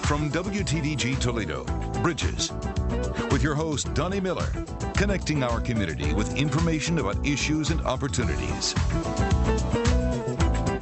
From WTDG Toledo, Bridges, with your host, Doni Miller, connecting our community with information about issues and opportunities.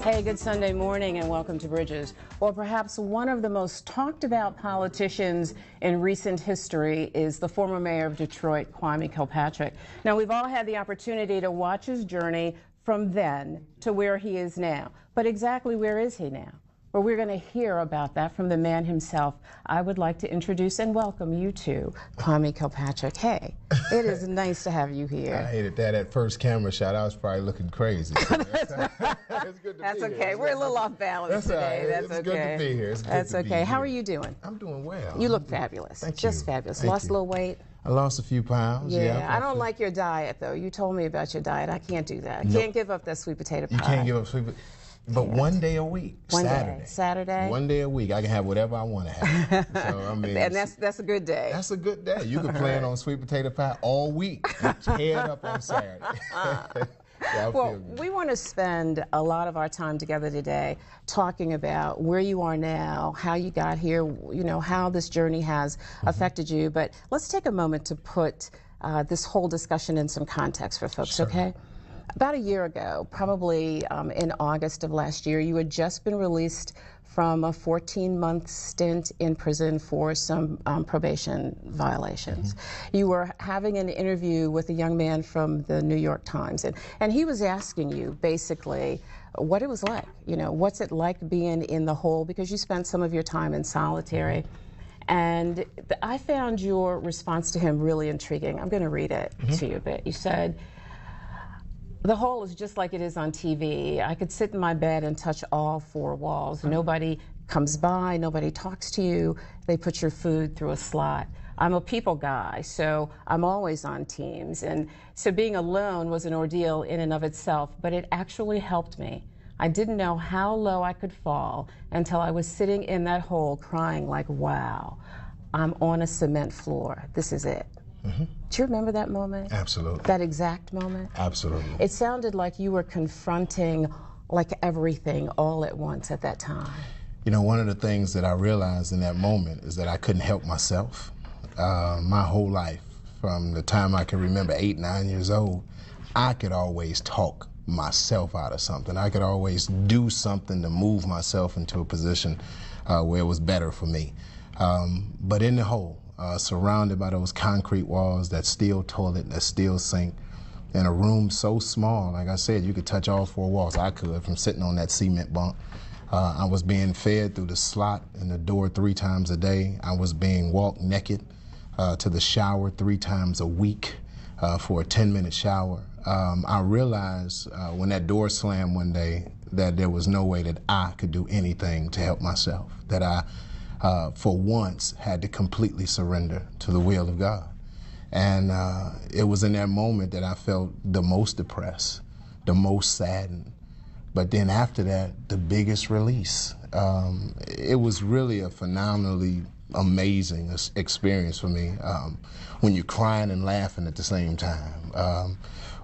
Hey, good Sunday morning and welcome to Bridges. Well, perhaps one of the most talked about politicians in recent history is the former mayor of Detroit, Kwame Kilpatrick. Now, we've all had the opportunity to watch his journey from then to where he is now. But exactly where is he now? Well, we're going to hear about that from the man himself. I would like to introduce and welcome you to Kwame Kilpatrick. Hey, it is nice to have you here. I hated that at first camera shot. I was probably looking crazy. It's good to That's be okay. here. We're a little off balance today. That's okay. It's good to be here. It's good That's to be okay. here. How are you doing? I'm doing well. You look fabulous. Thank Just you. fabulous. Thank Lost you. a little weight? I lost a few pounds. Yeah. I don't like your diet, though. You told me about your diet. I can't do that. I can't give up that sweet potato pie. You can't give up sweet potato. But one day a week, Saturday. One day a week, I can have whatever I want to have. So, I mean, and that's a good day. That's a good day. You can plan on sweet potato pie all week. Tear it up on Saturday. Yeah, well, we want to spend a lot of our time together today talking about where you are now, how you got here, you know, how this journey has affected you. But let's take a moment to put this whole discussion in some context for folks, okay? About a year ago, probably in August of last year, you had just been released from a 14-month stint in prison for some probation violations. You were having an interview with a young man from the New York Times, and he was asking you basically what it was like. You know, what's it like being in the hole, because you spent some of your time in solitary. And I found your response to him really intriguing. I'm going to read it to you a bit. You said, "The hole is just like it is on TV. I could sit in my bed and touch all four walls. Nobody comes by, nobody talks to you. They put your food through a slot. I'm a people guy, so I'm always on teams. And so being alone was an ordeal in and of itself, but it actually helped me. I didn't know how low I could fall until I was sitting in that hole crying like, wow, I'm on a cement floor. This is it." Do you remember that moment? Absolutely. That exact moment? Absolutely. It sounded like you were confronting like everything all at once at that time. You know, one of the things that I realized in that moment is that I couldn't help myself. My whole life, from the time I can remember 8, 9 years old, I could always talk myself out of something. I could always do something to move myself into a position where it was better for me. But in the hole, surrounded by those concrete walls, that steel toilet, that steel sink, in a room so small, like I said, you could touch all four walls. I could, from sitting on that cement bunk. I was being fed through the slot in the door 3 times a day. I was being walked naked to the shower 3 times a week for a 10-minute shower. I realized when that door slammed one day that there was no way that I could do anything to help myself, that I for once had to completely surrender to the will of God. And it was in that moment that I felt the most depressed, the most saddened. But then after that, the biggest release. It was really a phenomenally amazing experience for me, when you're crying and laughing at the same time.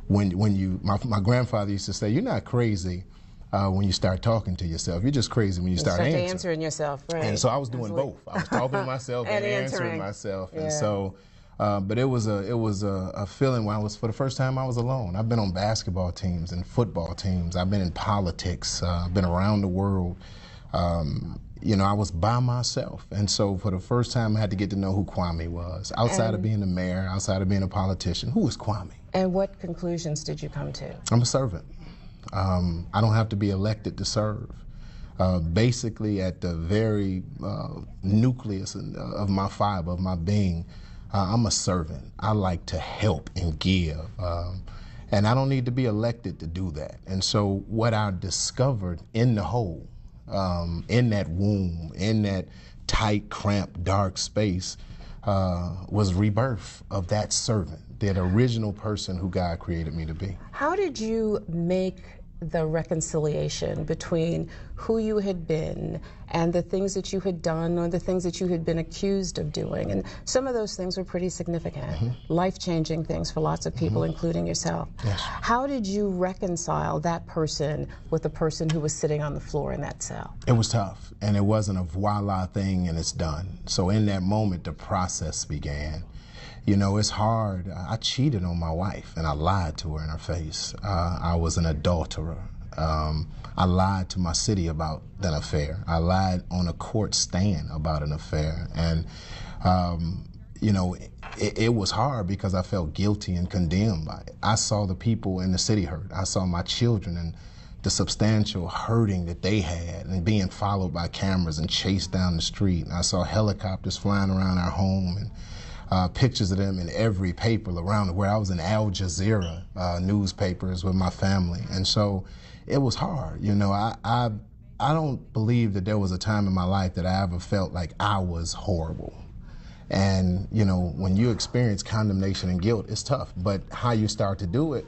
My grandfather used to say, you're not crazy when you start talking to yourself. You're just crazy when you start answering yourself, right? And so I was doing both. I was talking to myself and answering myself. Yeah. And so, but it was a feeling where for the first time I was alone. I've been on basketball teams and football teams. I've been in politics. I've been around the world. You know, I was by myself. And so for the first time, I had to get to know who Kwame was. Outside of being the mayor, outside of being a politician, who was Kwame? And what conclusions did you come to? I'm a servant. I don't have to be elected to serve. Basically, at the very nucleus of my fiber, of my being, I'm a servant. I like to help and give. And I don't need to be elected to do that. And so what I discovered in the hole, in that womb, in that tight, cramped, dark space, was rebirth of that servant, that original person who God created me to be. How did you make the reconciliation between who you had been and the things that you had done or the things that you had been accused of doing. And some of those things were pretty significant, life-changing things for lots of people, including yourself. Yes. How did you reconcile that person with the person who was sitting on the floor in that cell? It was tough, and it wasn't a voila thing and it's done. So in that moment, the process began. You know, it's hard. I cheated on my wife, and I lied to her in her face. I was an adulterer. I lied to my city about an affair. I lied on a court stand about an affair. And, you know, it was hard because I felt guilty and condemned by it. I saw the people in the city hurt. I saw my children and the substantial hurting that they had and being followed by cameras and chased down the street. And I saw helicopters flying around our home and pictures of them in every paper around the world. I was in Al Jazeera newspapers with my family, and so it was hard. You know, I don't believe that there was a time in my life that I ever felt like I was horrible. And you know, when you experience condemnation and guilt, it's tough. But how you start to do it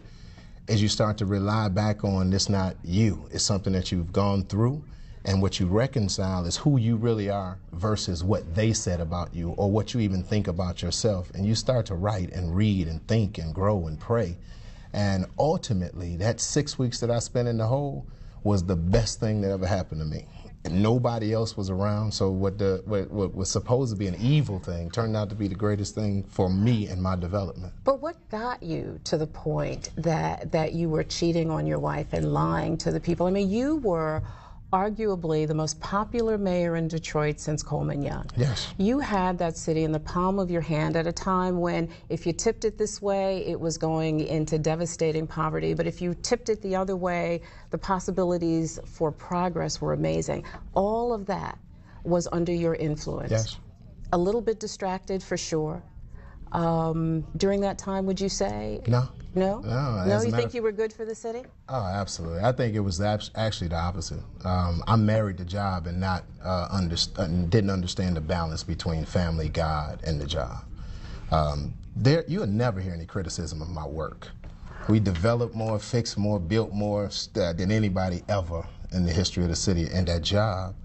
is you start to rely back on it's not you. It's something that you've gone through. And what you reconcile is who you really are versus what they said about you or what you even think about yourself. And you start to write and read and think and grow and pray. And ultimately, that 6 weeks that I spent in the hole was the best thing that ever happened to me. And nobody else was around, so what was supposed to be an evil thing turned out to be the greatest thing for me and my development. But what got you to the point that you were cheating on your wife and lying to the people? I mean, you were arguably the most popular mayor in Detroit since Coleman Young. Yes. You had that city in the palm of your hand at a time when if you tipped it this way, it was going into devastating poverty. But if you tipped it the other way, the possibilities for progress were amazing. All of that was under your influence. Yes. A little bit distracted for sure. During that time, would you say? No. No? No, you think you were good for the city? Oh, absolutely. I think it was actually the opposite. I married the job and didn't understand the balance between family, God, and the job. You'll never hear any criticism of my work. We developed more, fixed more, built more than anybody ever in the history of the city and that job.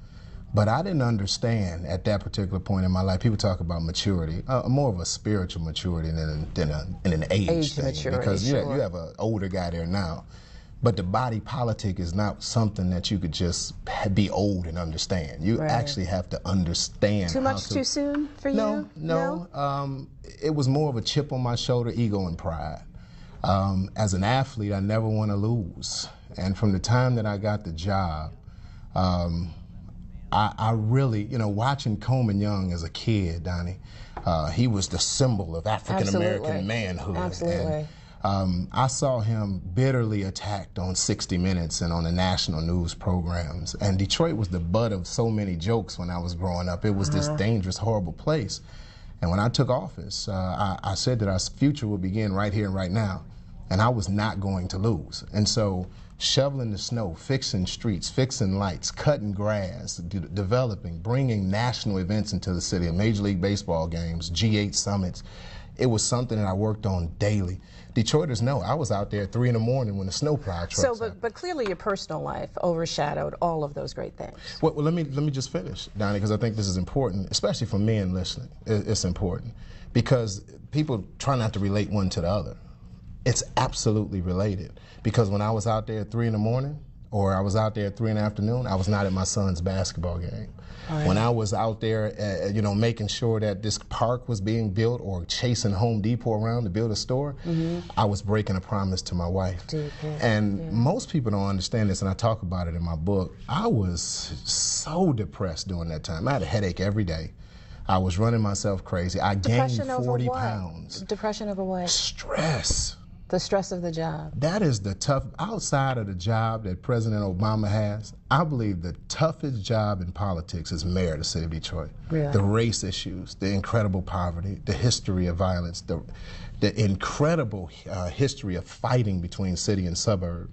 But I didn't understand at that particular point in my life. People talk about maturity, more of a spiritual maturity than an age thing. Maturity, because sure. you have an older guy there now. But the body politic is not something that you could just be old and understand. You actually have to understand. Too much too soon for you? No. It was more of a chip on my shoulder, ego and pride. As an athlete, I never want to lose. And from the time that I got the job, I really, you know, watching Coleman Young as a kid, Donnie, he was the symbol of African-American manhood. Absolutely. And I saw him bitterly attacked on 60 Minutes and on the national news programs. And Detroit was the butt of so many jokes when I was growing up. It was this dangerous, horrible place. And when I took office, I said that our future would begin right here and right now. And I was not going to lose. And so shoveling the snow, fixing streets, fixing lights, cutting grass, developing, bringing national events into the city, Major League Baseball games, G8 summits. It was something that I worked on daily. Detroiters know I was out there at 3 in the morning when the snowplow trucks. But clearly your personal life overshadowed all of those great things. Well, let me just finish, Donnie, because I think this is important, especially for men listening. It's important because people try not to relate one to the other. It's absolutely related because when I was out there at 3 in the morning or I was out there at 3 in the afternoon, I was not at my son's basketball game. Right. When I was out there, you know, making sure that this park was being built or chasing Home Depot around to build a store, I was breaking a promise to my wife. Most people don't understand this, and I talk about it in my book. I was so depressed during that time. I had a headache every day. I was running myself crazy. I gained 40 pounds. Depression over what? Stress. The stress of the job. That is the tough, outside of the job that President Obama has, I believe the toughest job in politics is mayor of the city of Detroit. Really? The race issues, the incredible poverty, the history of violence, the incredible history of fighting between city and suburb.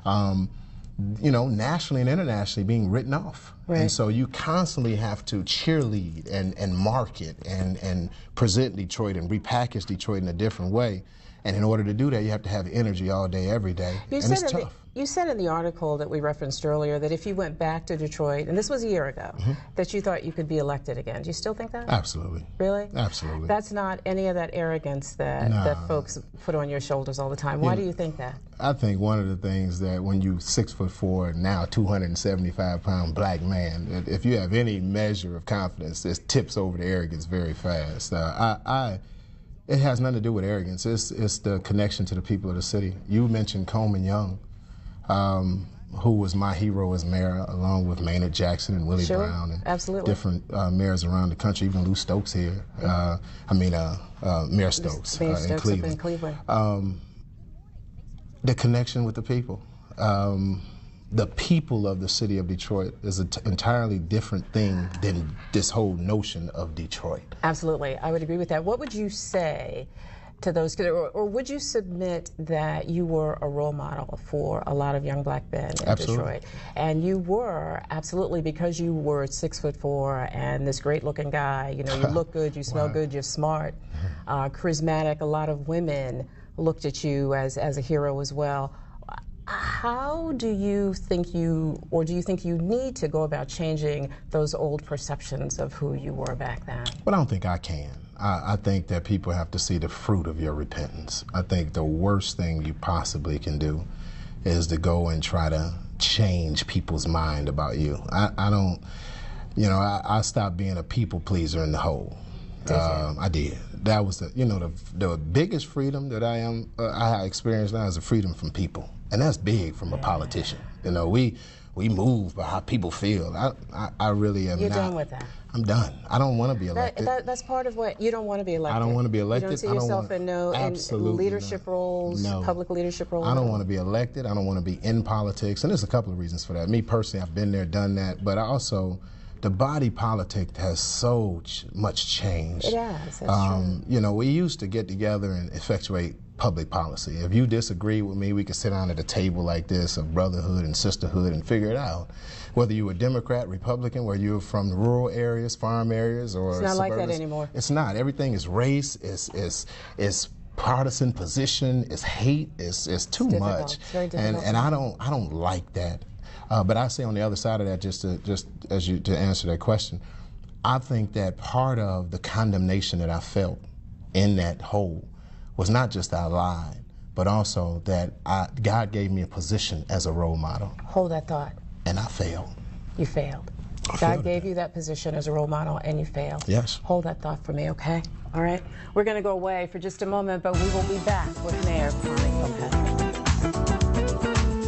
You know, nationally and internationally being written off. Right. And so you constantly have to cheerlead and market and present Detroit and repackage Detroit in a different way. And in order to do that, you have to have energy all day, every day. And it's tough. You said in the article that we referenced earlier that if you went back to Detroit, and this was a year ago, that you thought you could be elected again. Do you still think that? Absolutely. Really? Absolutely. That's not any of that arrogance that folks put on your shoulders all the time. Why do you think that? I think one of the things that when you 6'4", now 275-pound black man, if you have any measure of confidence, it tips over to arrogance very fast. It has nothing to do with arrogance. It's the connection to the people of the city. You mentioned Coleman Young, who was my hero as mayor, along with Maynard Jackson and Willie Brown and different mayors around the country, even Lou Stokes here. Mayor Stokes, in Cleveland. The connection with the people. The people of the city of Detroit is an entirely different thing than this whole notion of Detroit. Absolutely, I would agree with that. What would you say to those, or would you submit that you were a role model for a lot of young black men in Detroit? And you were, absolutely, because you were 6'4" and this great looking guy, you know, you look good, you smell good, you're smart, charismatic. A lot of women looked at you as a hero as well. How do you think or do you think you need to go about changing those old perceptions of who you were back then? Well, I don't think I can. I think that people have to see the fruit of your repentance. I think the worst thing you possibly can do is to go and try to change people's mind about you. I don't, you know, I stopped being a people pleaser in the hole. I did. That was the biggest freedom that I experienced now is the freedom from people. And that's big from a politician. You know, we move by how people feel. I really am not. You're done with that. I'm done. I don't want to be elected. That's part of what, you don't want to be elected. I don't want to be elected. You don't see yourself in leadership roles, public leadership roles? I don't want to be elected. I don't want to be in politics. And there's a couple of reasons for that. Me personally, I've been there, done that. But I also, the body politic has so much changed. It has, that's true. You know, we used to get together and effectuate public policy. If you disagree with me, we could sit down at a table like this of brotherhood and sisterhood and figure it out. Whether you were Democrat, Republican, whether you were from rural areas, farm areas, or it's not like that anymore. It's not. Everything is race, is partisan position, is hate, is too much. It's very difficult. And I don't like that. But I say on the other side of that, just to answer that question, I think that part of the condemnation that I felt in that hole was not just that I lied, but also that God gave me a position as a role model. Hold that thought. And I failed. You failed. God gave you that position as a role model, and you failed. Yes. Hold that thought for me, okay? All right? We're going to go away for just a moment, but we will be back with Mayor Connie Kilpatrick.